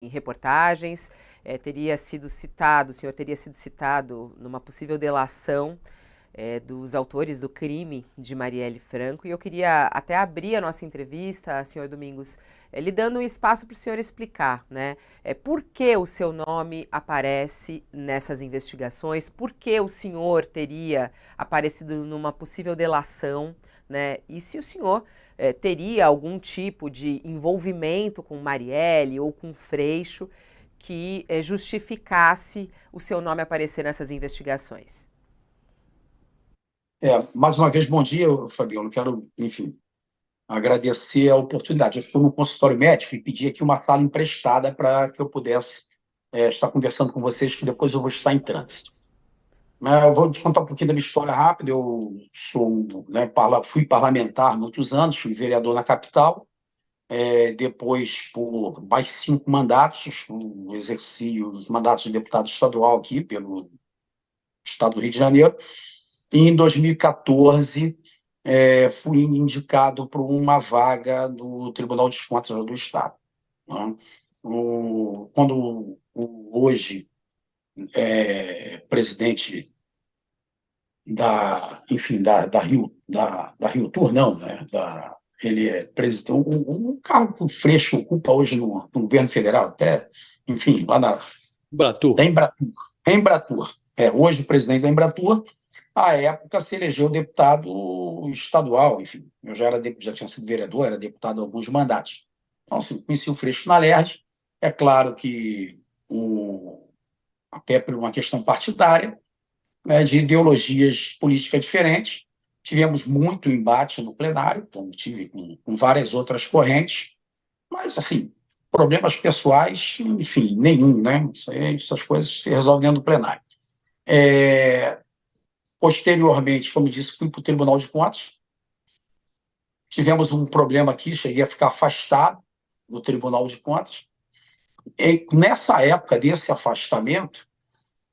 em reportagens, teria sido citado, o senhor teria sido citado numa possível delação dos autores do crime de Marielle Franco, e eu queria até abrir a nossa entrevista, senhor Domingos, lhe dando um espaço para o senhor explicar, né, por que o seu nome aparece nessas investigações, por que o senhor teria aparecido numa possível delação, né, e se o senhor teria algum tipo de envolvimento com Marielle ou com Freixo que justificasse o seu nome aparecer nessas investigações. Mais uma vez, bom dia, Fabiola. Quero, enfim, agradecer a oportunidade. Eu estou no consultório médico e pedi aqui uma sala emprestada para que eu pudesse estar conversando com vocês, que depois eu vou estar em trânsito. Mas eu vou te contar um pouquinho da minha história rápida. Eu sou, né, fui parlamentar há muitos anos, fui vereador na capital. Depois, por mais 5 mandatos, exerci os mandatos de deputado estadual aqui pelo estado do Rio de Janeiro. E em 2014, fui indicado para uma vaga do Tribunal de Contas do Estado, né? Quando hoje presidente enfim, da Rio Tour, não, né? Ele é presidente, um cargo que o Freixo ocupa hoje no governo federal, até, enfim, lá da Bratur. Embratur. Embratur. Hoje o presidente da Embratur. À época, se elegeu deputado estadual, enfim. Eu já tinha sido vereador, era deputado há alguns mandatos. Então, assim, conheci o Freixo na LERJ. É claro que, até por uma questão partidária, né, de ideologias políticas diferentes, tivemos muito embate no plenário, como tive com várias outras correntes, mas, assim, problemas pessoais, enfim, nenhum, né? Essas coisas se resolvem dentro do plenário. Posteriormente, como disse, fui para o Tribunal de Contas. Tivemos um problema aqui, cheguei a ficar afastado do Tribunal de Contas. E nessa época desse afastamento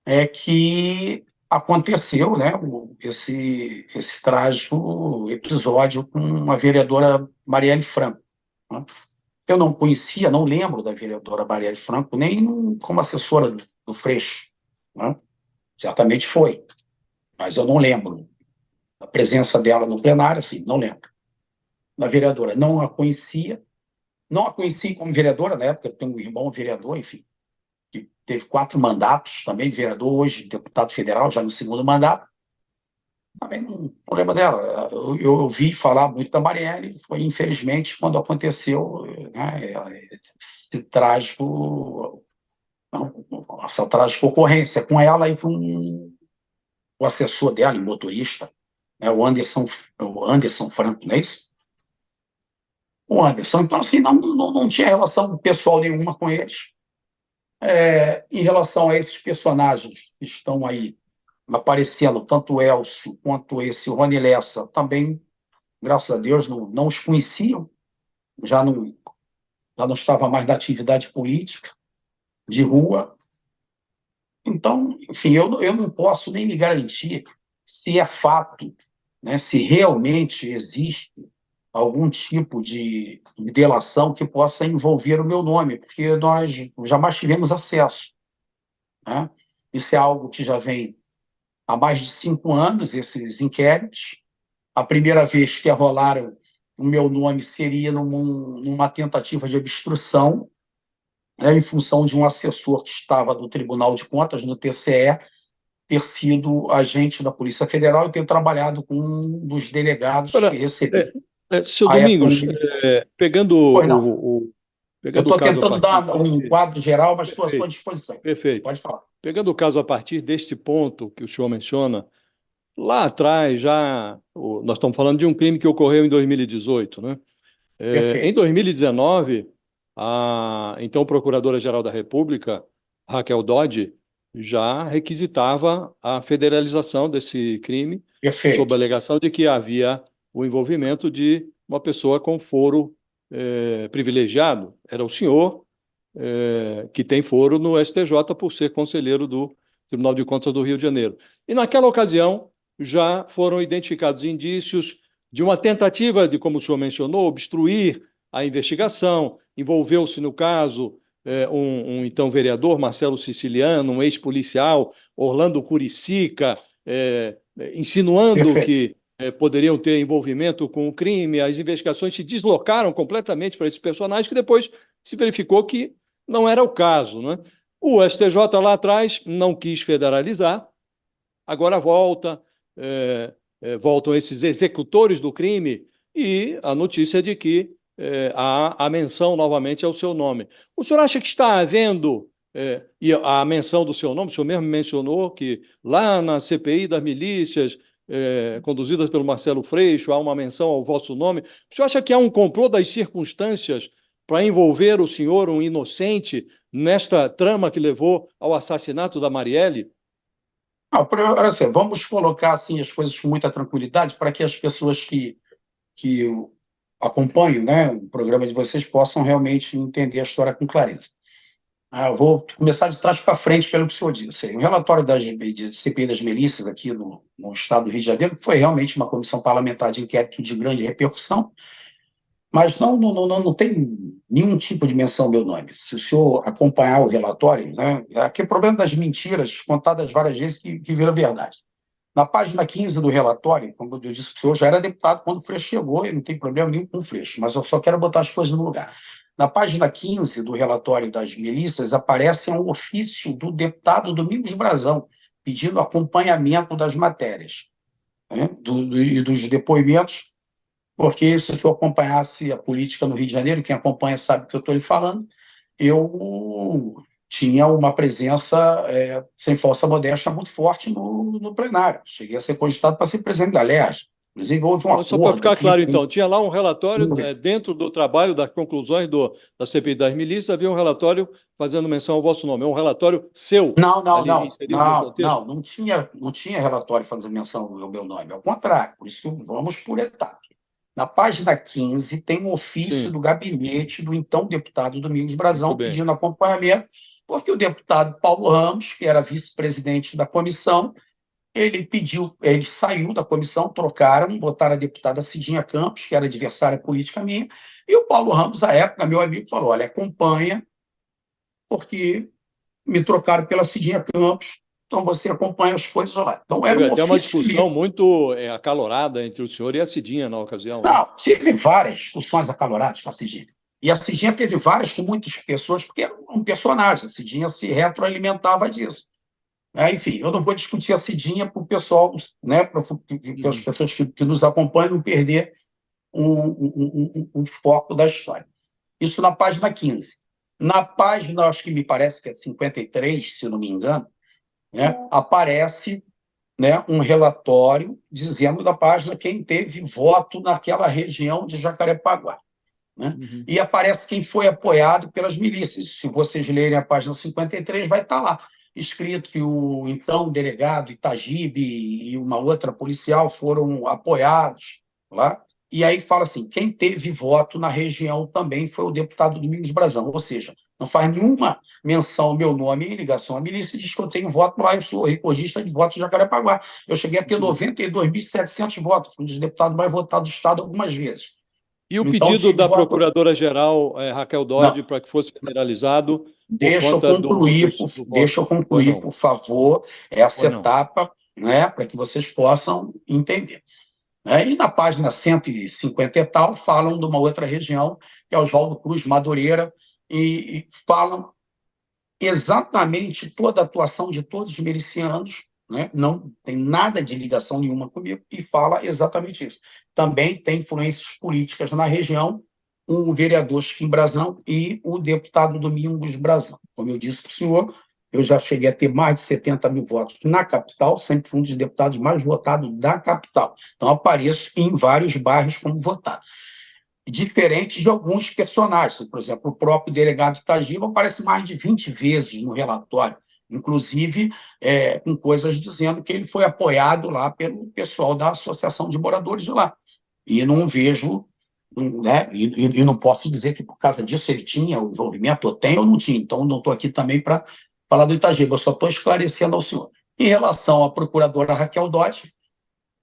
é que aconteceu, né, esse trágico episódio com a vereadora Marielle Franco, né? Eu não conhecia, não lembro da vereadora Marielle Franco, nem como assessora do Freixo, né? Certamente foi, mas eu não lembro a presença dela no plenário, assim, não lembro. Da vereadora, não a conheci como vereadora, na época eu tenho um irmão vereador, enfim, que teve 4 mandatos também de vereador, hoje deputado federal, já no segundo mandato. Também não problema dela. Eu ouvi falar muito da Marielle, foi infelizmente quando aconteceu, né, essa trágica ocorrência com ela e com o assessor dela, o motorista, né, o Anderson Franco, não é isso? O Anderson. Então, assim, não tinha relação pessoal nenhuma com eles. Em relação a esses personagens que estão aí aparecendo, tanto o Elcio quanto esse Rony Lessa, também, graças a Deus, não os conheciam, já não estava mais na atividade política, de rua. Então, enfim, eu não posso nem me garantir se é fato, né, se realmente existe algum tipo de delação que possa envolver o meu nome, porque nós jamais tivemos acesso, né? Isso é algo que já vem há mais de 5 anos, esses inquéritos. A primeira vez que rolaram o meu nome seria numa tentativa de obstrução, né, em função de um assessor que estava do Tribunal de Contas, no TCE, ter sido agente da Polícia Federal e ter trabalhado com um dos delegados que Agora, recebeu seu a época. Domingos, pegando Pois não. Eu pegando o estou caso a tentando partir dar um quadro geral, mas estou à sua perfeito, disposição. perfeito. Pode falar. Pegando o caso a partir deste ponto que o senhor menciona, lá atrás já nós estamos falando de um crime que ocorreu em 2018, né? Em Perfeito. 2019, a então Procuradora-Geral da República, Raquel Dodge, já requisitava a federalização desse crime, sob a Perfeito. alegação de que havia o envolvimento de uma pessoa com foro privilegiado. Era o senhor, que tem foro no STJ por ser conselheiro do Tribunal de Contas do Rio de Janeiro. E naquela ocasião já foram identificados indícios de uma tentativa de, como o senhor mencionou, obstruir a investigação, envolveu-se no caso então vereador, Marcelo Siciliano, um ex-policial, Orlando Curicica, insinuando Perfeito. que poderiam ter envolvimento com o crime. As investigações se deslocaram completamente para esses personagens, que depois se verificou que não era o caso, né? O STJ lá atrás não quis federalizar, agora voltam esses executores do crime e a notícia de que há a menção novamente ao seu nome. O senhor acha que está havendo, e a menção do seu nome, o senhor mesmo mencionou que lá na CPI das milícias, conduzidas pelo Marcelo Freixo, há uma menção ao vosso nome. O senhor acha que há um complô das circunstâncias para envolver o senhor, um inocente, nesta trama que levou ao assassinato da Marielle? Não, olha assim, vamos colocar assim, as coisas com muita tranquilidade para que as pessoas que acompanham, né, o programa de vocês possam realmente entender a história com clareza. Eu vou começar de trás para frente pelo que o senhor disse. O relatório da CPI das milícias aqui no estado do Rio de Janeiro foi realmente uma comissão parlamentar de inquérito de grande repercussão, mas não tem nenhum tipo de menção ao meu nome. Se o senhor acompanhar o relatório, né, aqui é o problema das mentiras contadas várias vezes que vira verdade. Na página 15 do relatório, como eu disse, o senhor já era deputado quando o Freixo chegou, e não tem problema nenhum com o Freixo, mas eu só quero botar as coisas no lugar. Na página 15 do relatório das milícias, aparece um ofício do deputado Domingos Brazão, pedindo acompanhamento das matérias, né, e dos depoimentos, porque se eu acompanhasse a política no Rio de Janeiro, quem acompanha sabe o que eu estou lhe falando, eu tinha uma presença, sem falsa modéstia, muito forte no plenário. Cheguei a ser cogitado para ser presidente da LERJ. Inclusive, houve um Então, só para acordo ficar aqui. claro, então, tinha lá um relatório, dentro do trabalho, das conclusões da CPI das milícias, havia um relatório fazendo menção ao vosso nome. É um relatório seu, ali inserido no contexto? Não tinha relatório fazendo menção ao meu nome. Ao contrário, por isso vamos por etapas. Na página 15, tem um ofício do gabinete do então deputado Domingos Brazão pedindo acompanhamento, porque o deputado Paulo Ramos, que era vice-presidente da comissão, ele saiu da comissão, trocaram, botaram a deputada Cidinha Campos, que era adversária política minha, e o Paulo Ramos, à época, meu amigo, falou: olha, acompanha, porque me trocaram pela Cidinha Campos, então você acompanha as coisas lá. Então, era um Até uma ofício discussão muito acalorada entre o senhor e a Cidinha na ocasião. Né? Não, tive várias discussões acaloradas com a Cidinha. E a Cidinha teve várias com muitas pessoas, porque era um personagem, a Cidinha se retroalimentava disso. Enfim, eu não vou discutir a Cidinha para o pessoal, né, para as pessoas que nos acompanham não perder um foco da história. Isso na página 15. Na página, acho que me parece que é 53, se não me engano, né, aparece, né, um relatório dizendo da página quem teve voto naquela região de Jacarepaguá. Né? E aparece quem foi apoiado pelas milícias. Se vocês lerem a página 53, vai estar lá escrito que o então delegado Itagibe e uma outra policial foram apoiados lá. E aí fala assim, quem teve voto na região também foi o deputado Domingos Brazão, ou seja, não faz nenhuma menção ao meu nome em ligação à milícia, diz que eu tenho voto lá, eu sou recordista de votos de Jacarepaguá. Eu cheguei a ter 92.700 votos, fui um dos deputados mais votados do Estado algumas vezes. E o pedido da Procuradora-Geral Raquel Dodge para que fosse federalizado Deixa eu concluir, por favor, essa etapa, né, para que vocês possam entender. E na página 150 e tal, falam de uma outra região, que é Oswaldo Cruz, Madureira, e falam exatamente toda a atuação de todos os milicianos, né? Não tem nada de ligação nenhuma comigo, e fala exatamente isso. Também tem influências políticas na região, o vereador Chiquim Brazão e o deputado Domingos Brazão. Como eu disse para o senhor, eu já cheguei a ter mais de 70 mil votos na capital, sempre fui um dos deputados mais votados da capital. Então, apareço em vários bairros como votado. Diferente de alguns personagens. Por exemplo, o próprio delegado Itagiba aparece mais de 20 vezes no relatório, inclusive com coisas dizendo que ele foi apoiado lá pelo pessoal da Associação de Moradores de lá. E não vejo, né, e não posso dizer que por causa disso ele tinha o envolvimento, ou tem ou não tinha. Então, não estou aqui também para falar do Itagiba, eu só estou esclarecendo ao senhor. Em relação à procuradora Raquel Dodge,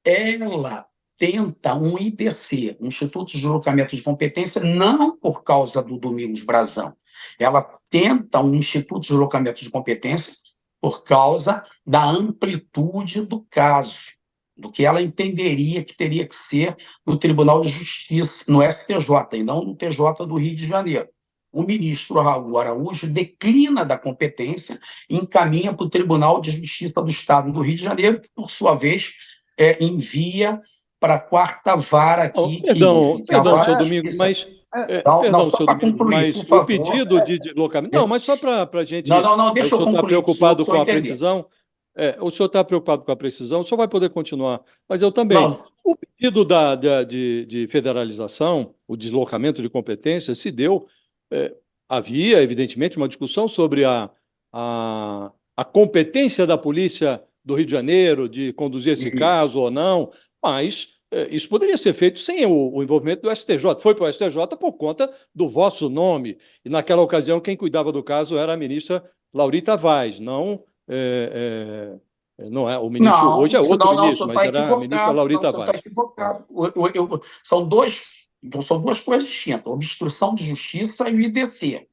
ela tenta um IDC, um Instituto de Deslocamento de Competência, não por causa do Domingos Brazão, ela tenta um instituto de deslocamento de competência por causa da amplitude do caso, do que ela entenderia que teria que ser no Tribunal de Justiça, no STJ, e não no TJ do Rio de Janeiro. O ministro Raul Araújo declina da competência e encaminha para o Tribunal de Justiça do Estado do Rio de Janeiro, que, por sua vez, envia para a quarta vara aqui. Perdão, senhor Domingos, mas... Perdão, senhor Domingos, mas o pedido de deslocamento... Não, mas só para a gente... Não, deixa eu concluir. O senhor está preocupado com a precisão? O senhor está preocupado com a precisão, o senhor vai poder continuar, mas eu também. Não. O pedido de federalização, o deslocamento de competências, se deu... havia, evidentemente, uma discussão sobre a competência da Polícia do Rio de Janeiro de conduzir esse caso ou não, mas isso poderia ser feito sem o envolvimento do STJ. Foi para o STJ por conta do vosso nome. E, naquela ocasião, quem cuidava do caso era a ministra Laurita Vaz, não é o ministro. Não, hoje é outro ministro, mas era a ministra Laurita Vaz. Está equivocado. São duas coisas distintas: obstrução de justiça e o IDC.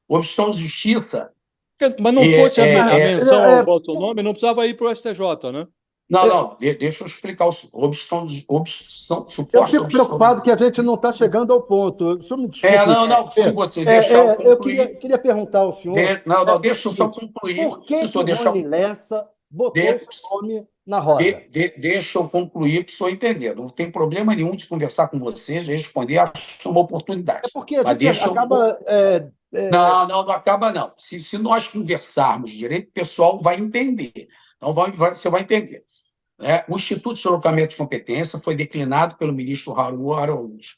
Obstrução de justiça. Mas não fosse a menção ao vosso nome, não precisava ir para o STJ, né? Não, deixa eu explicar. Obstrução, eu fico preocupado que a gente não está chegando ao ponto. O senhor me desculpe. Se você deixar eu concluir... Eu queria perguntar ao senhor... deixa eu só concluir. Por que o Rony Lessa botou esse nome na roda? Deixa eu concluir para o senhor entender. Não tem problema nenhum de conversar com vocês, de responder, acho uma oportunidade. É porque a gente acaba... Não acaba, não. Se nós conversarmos direito, o pessoal vai entender. Então, você vai entender. O Instituto de Deslocamento de Competência foi declinado pelo ministro Raul Araújo,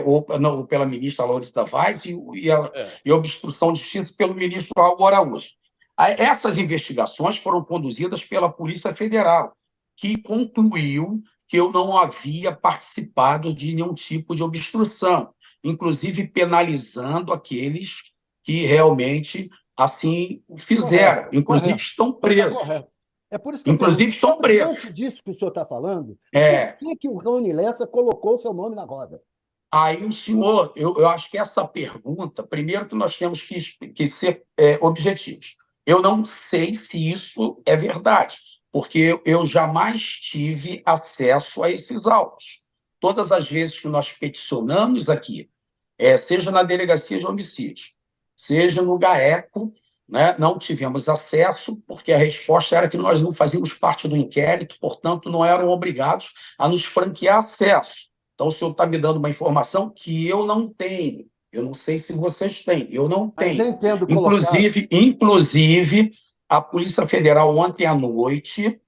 ou pela ministra Laurita Vaz, e a obstrução de justiça pelo ministro Raul Araújo. Essas investigações foram conduzidas pela Polícia Federal, que concluiu que eu não havia participado de nenhum tipo de obstrução, inclusive penalizando aqueles que realmente assim fizeram. Inclusive, estão presos. É por isso que inclusive, estão presos. Diante disso que o senhor está falando, por que o Rony Lessa colocou o seu nome na roda? Aí o senhor, eu acho que essa pergunta, primeiro que nós temos que ser objetivos. Eu não sei se isso é verdade, porque eu jamais tive acesso a esses autos. Todas as vezes que nós peticionamos aqui, seja na Delegacia de Homicídios, seja no GAECO, não tivemos acesso, porque a resposta era que nós não fazíamos parte do inquérito, portanto, não eram obrigados a nos franquear acesso. Então, o senhor está me dando uma informação que eu não tenho. Eu não sei se vocês têm. Eu não tenho. Mas eu entendo inclusive, a Polícia Federal, ontem à noite,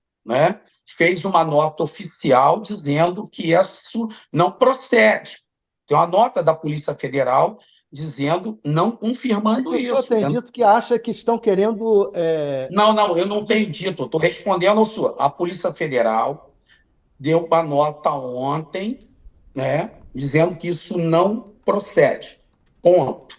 fez uma nota oficial dizendo que isso não procede. Tem uma nota da Polícia Federal dizendo, não confirmando isso. O senhor tem dito que acha que estão querendo... Não, eu não tenho dito. Estou respondendo ao senhor. A Polícia Federal deu uma nota ontem, dizendo que isso não procede. Ponto.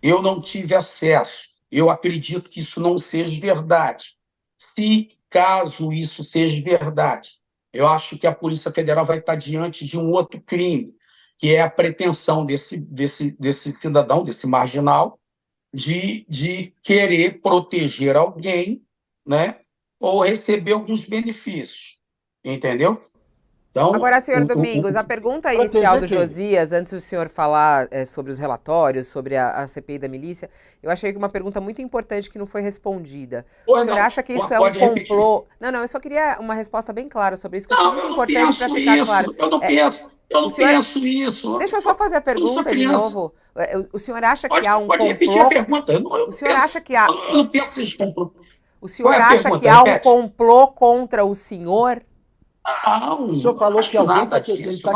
Eu não tive acesso. Eu acredito que isso não seja verdade. Se, caso isso seja verdade, eu acho que a Polícia Federal vai estar diante de um outro crime, que é a pretensão desse cidadão, desse marginal, de querer proteger alguém, ou receber alguns benefícios. Entendeu? Então, agora, senhor Domingos, a pergunta inicial do Josias, antes do senhor falar sobre os relatórios, sobre a CPI da milícia, eu achei que uma pergunta muito importante que não foi respondida. O senhor acha que isso é um complô? Não, eu só queria uma resposta bem clara sobre isso, que é muito importante para ficar claro. Eu não penso isso. Deixa eu só fazer a pergunta de novo. O senhor acha que há um complô? Pode repetir a pergunta. O senhor acha que há... Eu não penso em complô. O senhor acha que há um complô contra o senhor? Não, o senhor falou que alguém está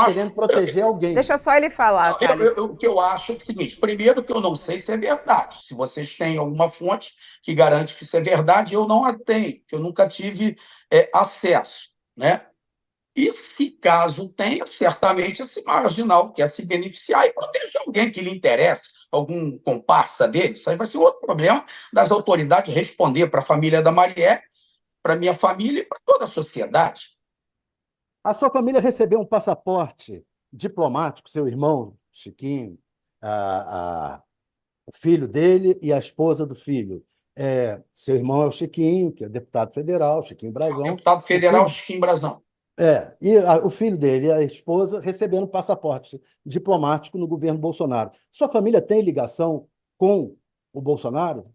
querendo proteger alguém. Deixa só ele falar, Thales. O que eu acho é o seguinte: primeiro, que eu não sei se é verdade. Se vocês têm alguma fonte que garante que isso é verdade, eu não a tenho, que eu nunca tive acesso. E se caso tenha, certamente esse marginal quer se beneficiar e proteger alguém que lhe interessa, algum comparsa dele. Isso aí vai ser outro problema das autoridades responder para a família da Marielle, para a minha família e para toda a sociedade. A sua família recebeu um passaporte diplomático, seu irmão, Chiquinho, o filho dele e a esposa do filho. Seu irmão é o Chiquinho, que é deputado federal, Chiquinho Brazão. Deputado federal Chiquinho Brazão. O filho dele e a esposa recebendo passaporte diplomático no governo Bolsonaro. Sua família tem ligação com o Bolsonaro?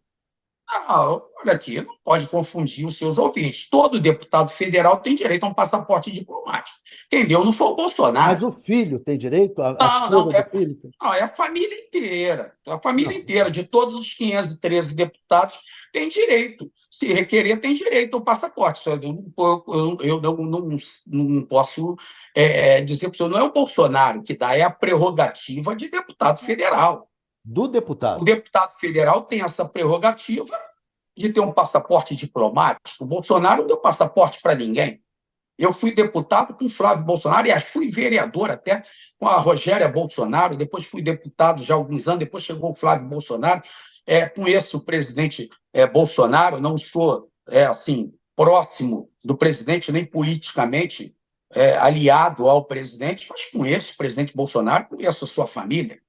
Olha aqui, não pode confundir os seus ouvintes. Todo deputado federal tem direito a um passaporte diplomático. Entendeu? Não foi o Bolsonaro. Mas o filho tem direito? A esposa do filho? Não, é a família inteira. A família inteira, de todos os 513 deputados, tem direito. Se requerer, tem direito ao passaporte. Eu não posso dizer que o senhor não é o Bolsonaro que dá, é a prerrogativa de deputado federal. Do deputado. O deputado federal tem essa prerrogativa de ter um passaporte diplomático. O Bolsonaro não deu passaporte para ninguém. Eu fui deputado com Flávio Bolsonaro, aliás, fui vereador até com a Rogéria Bolsonaro, depois fui deputado já há alguns anos, depois chegou o Flávio Bolsonaro. Conheço o presidente Bolsonaro, não sou assim próximo do presidente, nem politicamente aliado ao presidente, mas conheço o presidente Bolsonaro, conheço a sua família.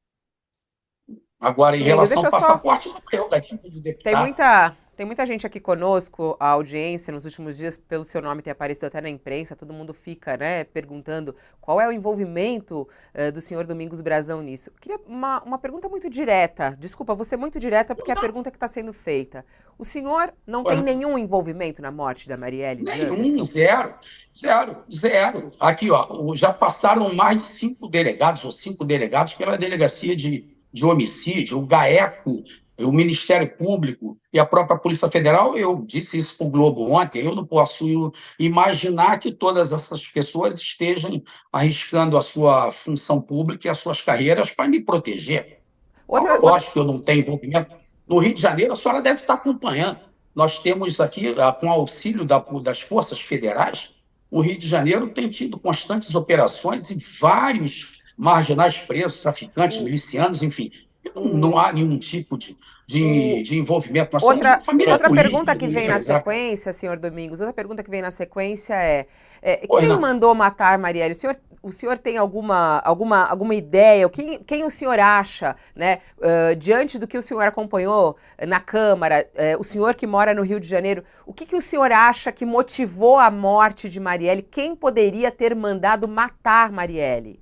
Agora, em relação ao passaporte, não é prerrogativa do deputado. Tem muita gente aqui conosco, a audiência, nos últimos dias, pelo seu nome ter aparecido até na imprensa, todo mundo fica, né, perguntando qual é o envolvimento do senhor Domingos Brazão nisso. Eu queria uma pergunta muito direta, desculpa, vou ser muito direta porque é a pergunta que está sendo feita. O senhor não tem nenhum envolvimento na morte da Marielle? Nenhum, zero. Aqui, já passaram mais de 5 delegados pela delegacia de homicídio, o GAECO, o Ministério Público e a própria Polícia Federal. Eu disse isso para o Globo ontem, eu não posso imaginar que todas essas pessoas estejam arriscando a sua função pública e as suas carreiras para me proteger. Lógico que eu não tenho envolvimento. No Rio de Janeiro, a senhora deve estar acompanhando. Nós temos aqui, com auxílio das forças federais, o Rio de Janeiro tem tido constantes operações e vários marginais presos, traficantes, milicianos, enfim. Não há nenhum tipo de envolvimento. Outra pergunta que vem na sequência, senhor Domingos, outra pergunta que vem na sequência quem mandou matar a Marielle? O senhor tem alguma ideia? Quem o senhor acha, né, diante do que o senhor acompanhou na Câmara, o senhor que mora no Rio de Janeiro, o que o senhor acha que motivou a morte de Marielle? Quem poderia ter mandado matar Marielle?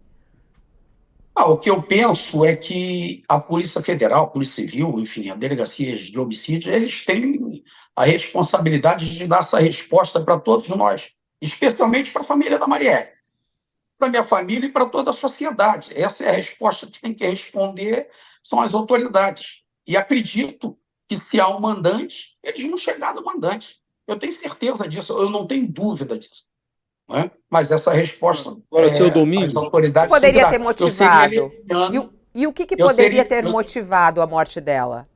O que eu penso é que a Polícia Federal, a Polícia Civil, enfim, as delegacias de homicídio, eles têm a responsabilidade de dar essa resposta para todos nós, especialmente para a família da Marielle, para a minha família e para toda a sociedade. Essa é a resposta que tem que responder, são as autoridades. E acredito que, se há um mandante, eles vão chegar no mandante. Eu tenho certeza disso, eu não tenho dúvida disso. Né? Mas essa resposta, agora, seu Domingos, as autoridades poderia ter motivado. E o que poderia ter motivado a morte dela?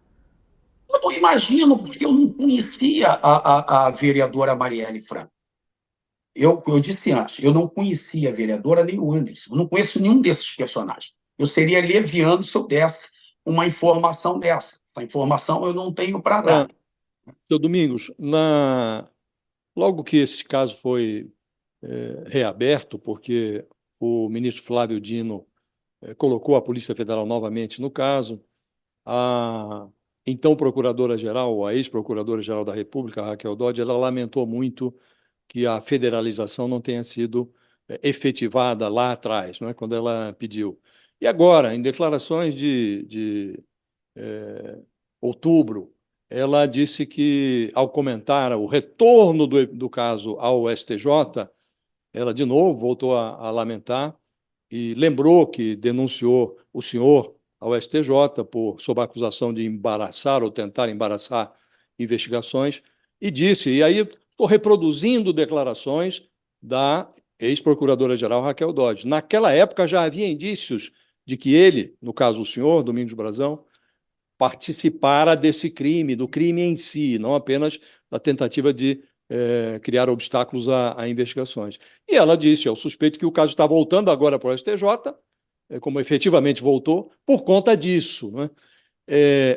Eu não imagino, porque eu não conhecia a vereadora Marielle Franco. Eu disse antes, eu não conhecia a vereadora nem o Anderson, eu não conheço nenhum desses personagens. Eu seria leviano se eu desse uma informação dessa. Essa informação eu não tenho para dar. Seu Domingos, logo que esse caso foi reaberto, porque o ministro Flávio Dino colocou a Polícia Federal novamente no caso, a então procuradora-geral, a ex-procuradora-geral da República, Raquel Dodge, ela lamentou muito que a federalização não tenha sido efetivada lá atrás, não é, quando ela pediu. E agora, em declarações de outubro, ela disse que, ao comentar o retorno do caso ao STJ, ela, de novo, voltou a lamentar e lembrou que denunciou o senhor ao STJ sob a acusação de embaraçar ou tentar embaraçar investigações, e disse, e aí estou reproduzindo declarações da ex-procuradora-geral Raquel Dodge. Naquela época já havia indícios de que ele, no caso o senhor, Domingos Brazão, participara desse crime, do crime em si, não apenas da tentativa de criar obstáculos a investigações. E ela disse ao suspeito que o caso está voltando agora para o STJ, como efetivamente voltou, por conta disso. Né?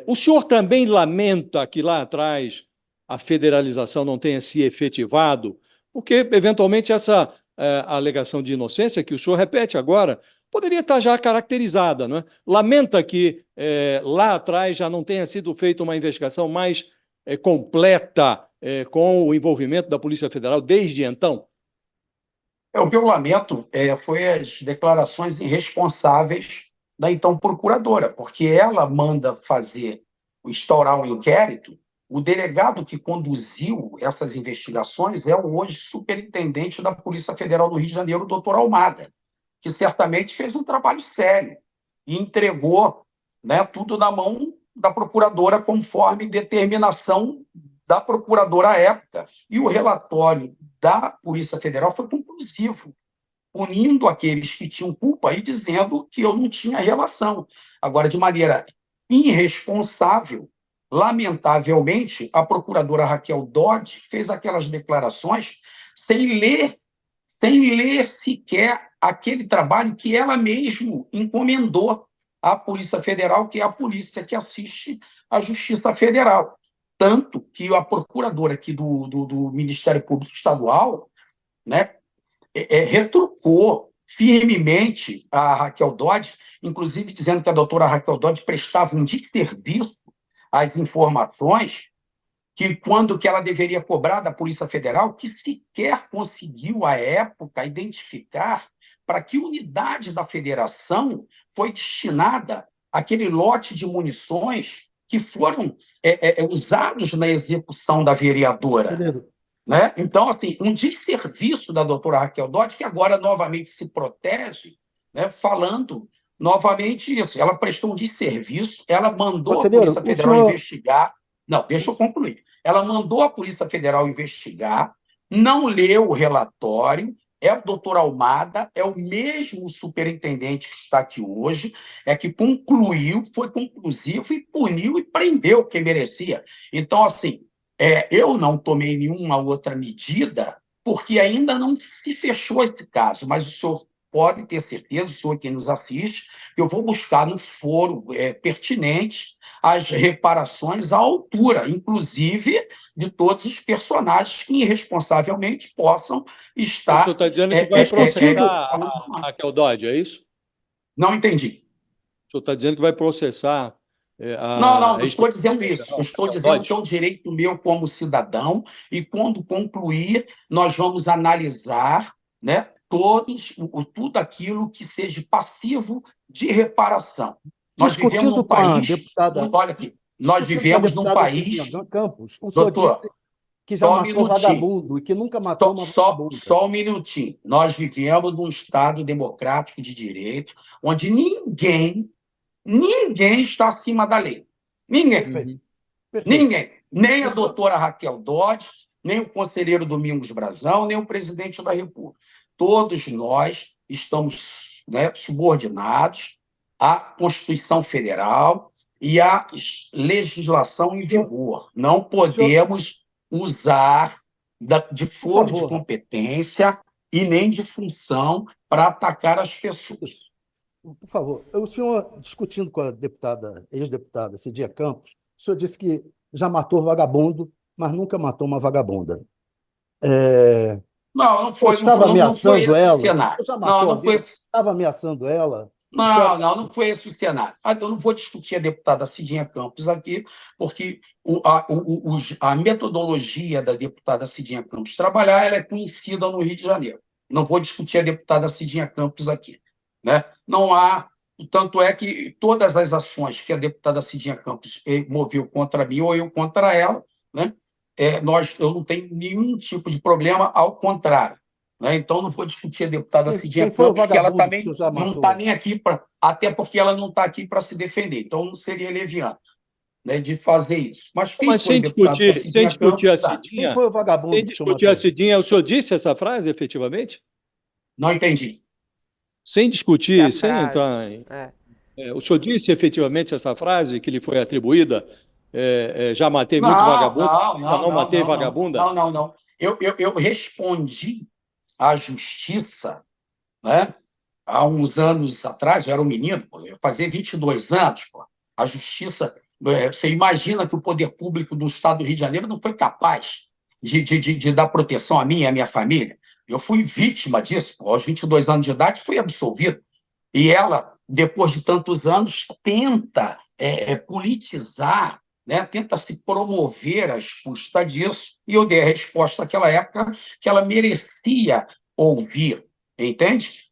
O senhor também lamenta que lá atrás a federalização não tenha se efetivado, porque, eventualmente, essa alegação de inocência que o senhor repete agora poderia estar já caracterizada, não é? Lamenta que lá atrás já não tenha sido feita uma investigação mais completa com o envolvimento da Polícia Federal desde então? O que eu lamento foi as declarações irresponsáveis da então procuradora, porque ela manda instaurar um inquérito. O delegado que conduziu essas investigações é o hoje superintendente da Polícia Federal do Rio de Janeiro, o doutor Almada, que certamente fez um trabalho sério e entregou, né, tudo na mão da procuradora conforme determinação da procuradora à época. E o relatório da Polícia Federal foi conclusivo, punindo aqueles que tinham culpa e dizendo que eu não tinha relação. Agora, de maneira irresponsável, lamentavelmente, a procuradora Raquel Dodge fez aquelas declarações sem ler sequer aquele trabalho que ela mesma encomendou à Polícia Federal, que é a polícia que assiste à Justiça Federal. Tanto que a procuradora aqui do Ministério Público Estadual, né, retrucou firmemente a Raquel Dodge, inclusive dizendo que a doutora Raquel Dodge prestava um desserviço às informações que ela deveria cobrar da Polícia Federal, que sequer conseguiu, à época, identificar para que unidade da federação foi destinada aquele lote de munições que foram usados na execução da vereadora. Querido, Né? Então, assim, um desserviço da doutora Raquel Dodge, que agora novamente se protege, né, falando novamente isso. Ela prestou um desserviço, ela mandou a conselheiro, Polícia o Federal senhor, investigar. Não, deixa eu concluir. Ela mandou a Polícia Federal investigar, não leu o relatório, é o doutor Almada, é o mesmo superintendente que está aqui hoje, que concluiu, foi conclusivo e puniu e prendeu quem merecia. Então, assim, eu não tomei nenhuma outra medida porque ainda não se fechou esse caso, mas o senhor pode ter certeza, o senhor que nos assiste, que eu vou buscar no foro pertinente as reparações à altura, inclusive de todos os personagens que irresponsavelmente possam O senhor estar... está dizendo que vai processar a Não Raquel Dodge, é isso? entendi. O senhor está dizendo que vai processar Não a estou dizendo isso. ex-procuradora Eu estou Raquel dizendo que é Dodge? um direito meu como cidadão e, quando concluir, nós vamos analisar, né, tudo aquilo que seja passivo de reparação. Nós vivemos discutindo num com a país... deputada, Olha aqui, nós discutindo com a vivemos num deputada Cidinha país... Campos, o senhor Doutor, disse que já só um matou minutinho. vagabundo e que nunca matou uma vagabunda. Só um minutinho. Nós vivemos num Estado democrático de direito, onde ninguém está acima da lei. Ninguém. Perfeito. Perfeito. Ninguém. Nem a doutora Raquel Dodge, nem o conselheiro Domingos Brazão, nem o presidente da República. Todos nós estamos, né, subordinados à Constituição Federal e à legislação em vigor. Não podemos usar de foro de competência e nem de função para atacar as pessoas. Por favor, o senhor, discutindo com a deputada, ex-deputada Cidinha Campos, o senhor disse que já matou vagabundo, mas nunca matou uma vagabunda. Não foi esse ela? cenário. Já matou Não foi esse... Estava ameaçando ela? Não foi esse o cenário. Eu não vou discutir a deputada Cidinha Campos aqui, porque a metodologia da deputada Cidinha Campos trabalhar ela é conhecida no Rio de Janeiro. Não vou discutir a deputada Cidinha Campos aqui. Né? Não há... Tanto é que todas as ações que a deputada Cidinha Campos moveu contra mim ou eu contra ela, né? Eu não tenho nenhum tipo de problema, ao contrário. Né? Então, não vou discutir a deputada Cidinha Campos, que ela também não está nem aqui para... Até porque ela não está aqui para se defender. Então, não seria leviano, né, de fazer isso. Mas sem discutir a Cidinha, quem foi o vagabundo? Sem discutir a Cidinha, o senhor disse essa frase, efetivamente? Não entendi. Sem discutir, sem entrar em... o senhor disse efetivamente essa frase que lhe foi atribuída? Já matei muito vagabundo, já não matei vagabunda? Não. Eu respondi à justiça, né, há uns anos atrás, eu era um menino, eu fazia 22 anos, a justiça... Você imagina que o poder público do Estado do Rio de Janeiro não foi capaz de dar proteção a mim e à minha família? Eu fui vítima disso. Aos 22 anos de idade, fui absolvido. E ela, depois de tantos anos, tenta politizar, né? Tenta se promover às custas disso, e eu dei a resposta naquela época que ela merecia ouvir, entende?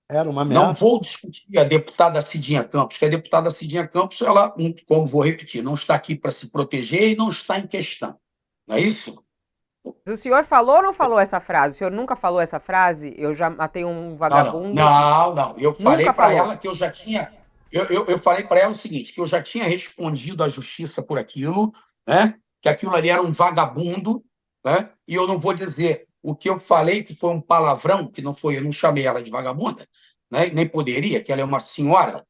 Era uma Não ameaça. vou discutir a deputada Cidinha Campos, que a deputada Cidinha Campos, ela, como vou repetir, não está aqui para se proteger e não está em questão. Não é isso? O senhor falou ou não falou essa frase? O senhor nunca falou essa frase? Eu já matei um Não, não, vagabundo. não, não. Eu falei Nunca para falou. ela que eu já tinha. Eu falei para ela o seguinte: que eu já tinha respondido à justiça por aquilo, né? Que aquilo ali era um vagabundo, né? E eu não vou dizer o que eu falei, que foi um palavrão, que não foi, eu não chamei ela de vagabunda, né? Nem poderia, que ela é uma senhora,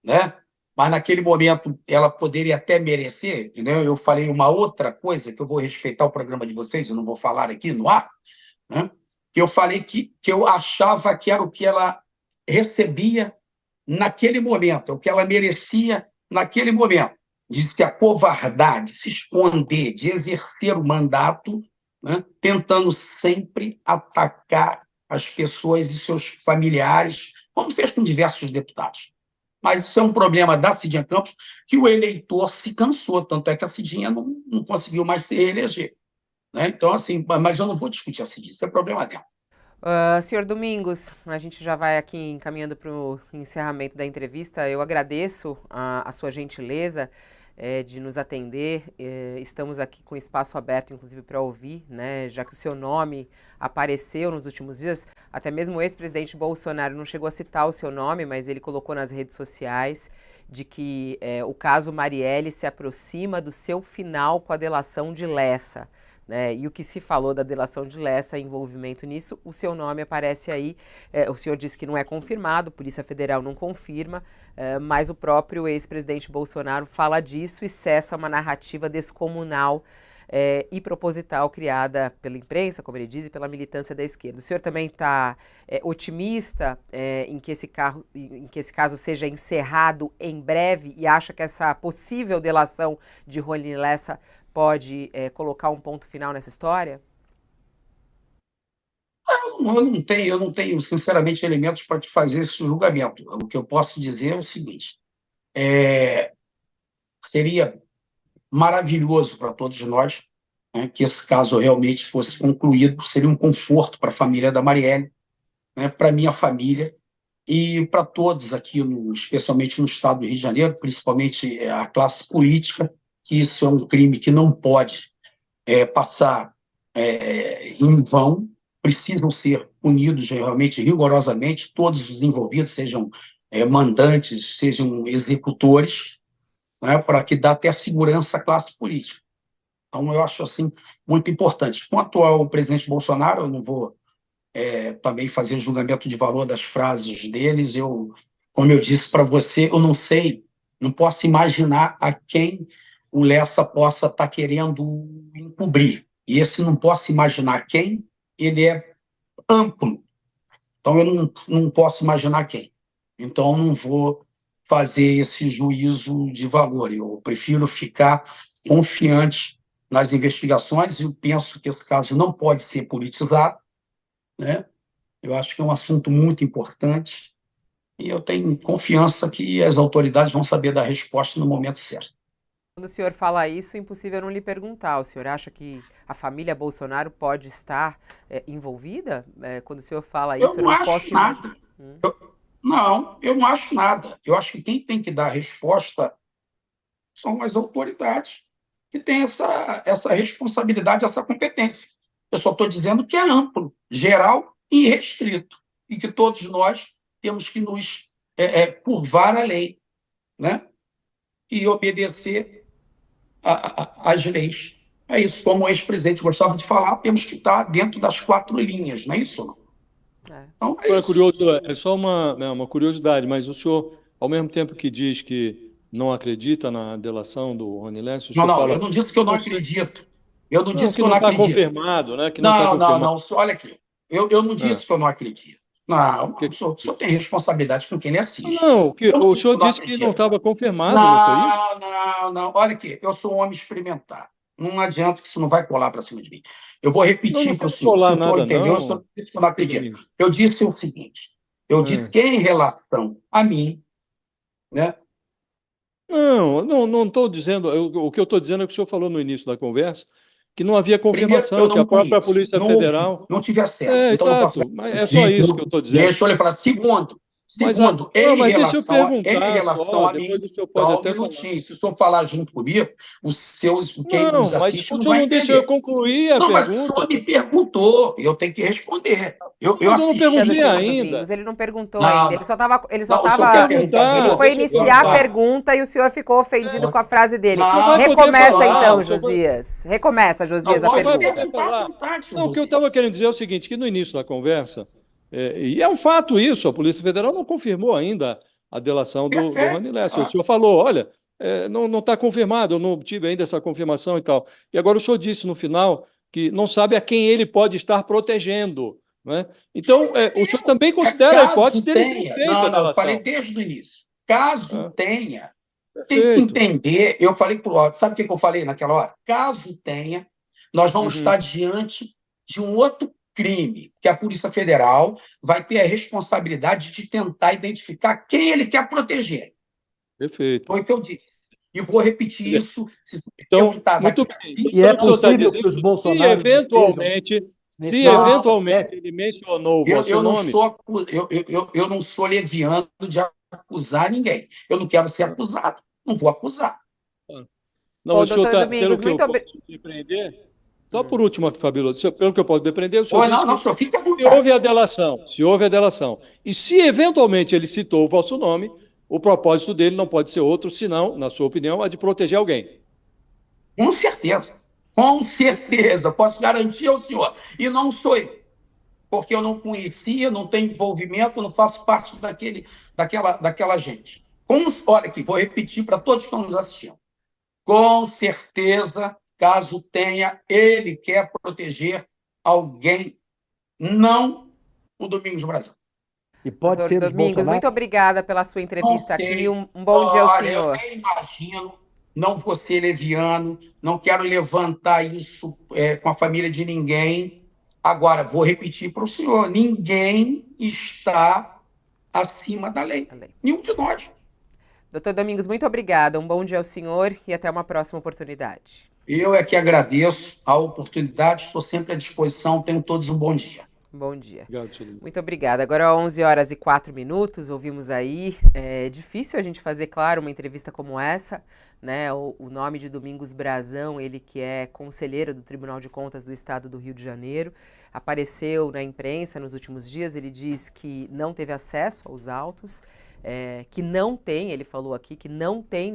né? Mas naquele momento ela poderia até merecer, entendeu? Eu falei uma outra coisa, que eu vou respeitar o programa de vocês, eu não vou falar aqui no ar, né? Que eu falei que eu achava que era o que ela recebia naquele momento, o que ela merecia naquele momento, de se acovardar, de se esconder, de exercer o mandato, né? Tentando sempre atacar as pessoas e seus familiares, como fez com diversos deputados. Mas isso é um problema da Cidinha Campos, que o eleitor se cansou, tanto é que a Cidinha não conseguiu mais se reeleger, né? Então, assim, mas eu não vou discutir a Cidinha, isso é problema dela. Senhor Domingos, a gente já vai aqui encaminhando para o encerramento da entrevista. Eu agradeço a sua gentileza de nos atender. Estamos aqui com espaço aberto, inclusive, para ouvir, né? Já que o seu nome apareceu nos últimos dias, até mesmo o ex-presidente Bolsonaro não chegou a citar o seu nome, mas ele colocou nas redes sociais de que o caso Marielle se aproxima do seu final com a delação de Lessa. Né? E o que se falou da delação de Lessa, envolvimento nisso, o seu nome aparece aí. O senhor disse que não é confirmado, a Polícia Federal não confirma, mas o próprio ex-presidente Bolsonaro fala disso e cessa uma narrativa descomunal e proposital criada pela imprensa, como ele diz, e pela militância da esquerda. O senhor também está otimista em que esse caso seja encerrado em breve e acha que essa possível delação de Rony Lessa pode colocar um ponto final nessa história? Eu não tenho, sinceramente, elementos para te fazer esse julgamento. O que eu posso dizer é o seguinte: seria maravilhoso para todos nós, né, que esse caso realmente fosse concluído, seria um conforto para a família da Marielle, né, para a minha família e para todos aqui, especialmente no estado do Rio de Janeiro, principalmente a classe política, que isso é um crime que não pode passar em vão, precisam ser punidos realmente rigorosamente, todos os envolvidos, sejam mandantes, sejam executores, né, para que dê até segurança à classe política. Então, eu acho assim muito importante. Quanto ao presidente Bolsonaro, eu não vou também fazer julgamento de valor das frases deles. Como eu disse para você, eu não sei, não posso imaginar a quem o Lessa possa estar querendo encobrir. E esse não posso imaginar quem, ele é amplo. Então, eu não posso imaginar quem. Então, eu não vou fazer esse juízo de valor. Eu prefiro ficar confiante nas investigações e eu penso que esse caso não pode ser politizado, né? Eu acho que é um assunto muito importante e eu tenho confiança que as autoridades vão saber dar resposta no momento certo. Quando o senhor fala isso, é impossível não lhe perguntar. O senhor acha que a família Bolsonaro pode estar envolvida? Quando o senhor fala isso, Eu não acho nada. Não, eu não acho nada. Eu acho que quem tem que dar resposta são as autoridades que têm essa responsabilidade, essa competência. Eu só estou dizendo que é amplo, geral e restrito, e que todos nós temos que nos curvar à lei, né? E obedecer às leis. É isso, como o ex-presidente gostava de falar, temos que estar dentro das 4 linhas, não é isso? Não? Então, é Agora, isso. curioso, é só uma curiosidade, mas o senhor, ao mesmo tempo que diz que não acredita na delação do Rony Lessa, o senhor Não, eu fala, não disse que eu não não sei, acredito. Eu não não, disse que que eu não não está acredito. confirmado, né? Que não está Não, não, confirmado. não. Olha aqui. Eu não Ah, disse que eu não acredito. Não, que, o senhor tem responsabilidade com quem lhe assiste. não, Eu não o disse que senhor eu não disse que não acredito. estava confirmado, não foi isso? Não, não, não. Olha aqui, eu sou um homem experimentado. Não adianta que isso não vai colar para cima de mim. Eu vou Não, não repetir para o quero senhor. Se colar o senhor nada, entendeu, eu só não, disse que eu não senhor acredito. Domingos. Eu disse o seguinte: Eu disse que em relação a mim, né? Não estou dizendo. O que eu estou dizendo é o que o senhor falou no início da conversa, que não havia Primeiro, confirmação, eu que a não própria conheço, Polícia não ouvi, Federal. não tive acesso. Então, não posso Exato, mas é só isso que eu estou dizendo. Deixa eu lhe falar. Segundo, Mas, em mas deixa eu relação perguntar só, a depois mim, o senhor pode só um até falar. minutinho. Se o senhor falar junto comigo, quem Não, nos mas assiste o não senhor vai não deixa eu entender. concluir a Não, mas o pergunta. senhor me perguntou, eu tenho que responder. Eu Mas eu não assisti. perguntei Senhor ainda. Domingos, ele não perguntou Não, ainda. não. Ele só estava, Não, o senhor quer perguntar de ele novo? foi deixa eu iniciar a perguntar. pergunta e o senhor ficou ofendido com a frase dele. O senhor vai poder Recomeça falar, então, o senhor vai- Josias. Recomeça, Não, Josias, a O senhor vai pergunta. poder perguntar à falar. vontade, senhor Não, o que eu José. estava querendo dizer é o seguinte, que no início da conversa, e é um fato isso, a Polícia Federal não confirmou ainda a delação do Perfeito. Rony Lessa. O senhor falou, olha, não está confirmado, eu não tive ainda essa confirmação e tal. E agora o senhor disse no final que não sabe a quem ele pode estar protegendo, né? Então, o senhor também considera a hipótese dele ter feito a Não, eu delação. falei desde o início. Caso Ah, tenha, tem que perfeito. entender. Eu falei por hora. Sabe o que eu falei naquela hora? Caso tenha, nós vamos estar diante de um outro crime, que a Polícia Federal vai ter a responsabilidade de tentar identificar quem ele quer proteger. Perfeito. Foi o que eu disse. E vou repetir Quer dizer, isso se você Então, perguntar muito daqui a bem. 20 Então, E é pelo que o senhor está possível que dizendo, os Bolsonaros se Não, eventualmente ele mencionou o vosso nome, eu não sou leviano de acusar ninguém. Eu não quero ser acusado. Não vou acusar. não, Ô, mas o senhor doutor está, pelo Domingos, que eu muito posso depreender, só por último aqui, Fabíola, pelo que eu posso depreender, o senhor Ou disse não, que senhor, fique à se houve vontade. a delação, e se eventualmente ele citou o vosso nome, o propósito dele não pode ser outro, senão, na sua opinião, a de proteger alguém. Com certeza. Com certeza. Posso garantir ao senhor. E não sou eu. Porque eu não conhecia, não tenho envolvimento, não faço parte daquela gente. Olha aqui, vou repetir para todos que estão nos assistindo. Com certeza, caso tenha, ele quer proteger alguém, não o Domingos Brasil. E pode Doutor ser os Domingos, muito Bolsonaros? obrigada pela sua Não entrevista aqui. sei. Um bom dia ao Olha, eu senhor. nem imagino, não vou ser leviano, não quero levantar isso com a família de ninguém. Agora, vou repetir para o senhor: ninguém está acima da lei. Nenhum de nós. Doutor Domingos, muito obrigada. Um bom dia ao senhor e até uma próxima oportunidade. Eu é que agradeço a oportunidade, estou sempre à disposição. Tenham todos um bom dia. Bom dia. Obrigado, senhor. Muito obrigada. Agora, 11h04, ouvimos aí. É difícil a gente fazer, claro, uma entrevista como essa, né? O nome de Domingos Brazão, ele que é conselheiro do Tribunal de Contas do Estado do Rio de Janeiro, apareceu na imprensa nos últimos dias. Ele diz que não teve acesso aos autos, que não tem, ele falou aqui, que não tem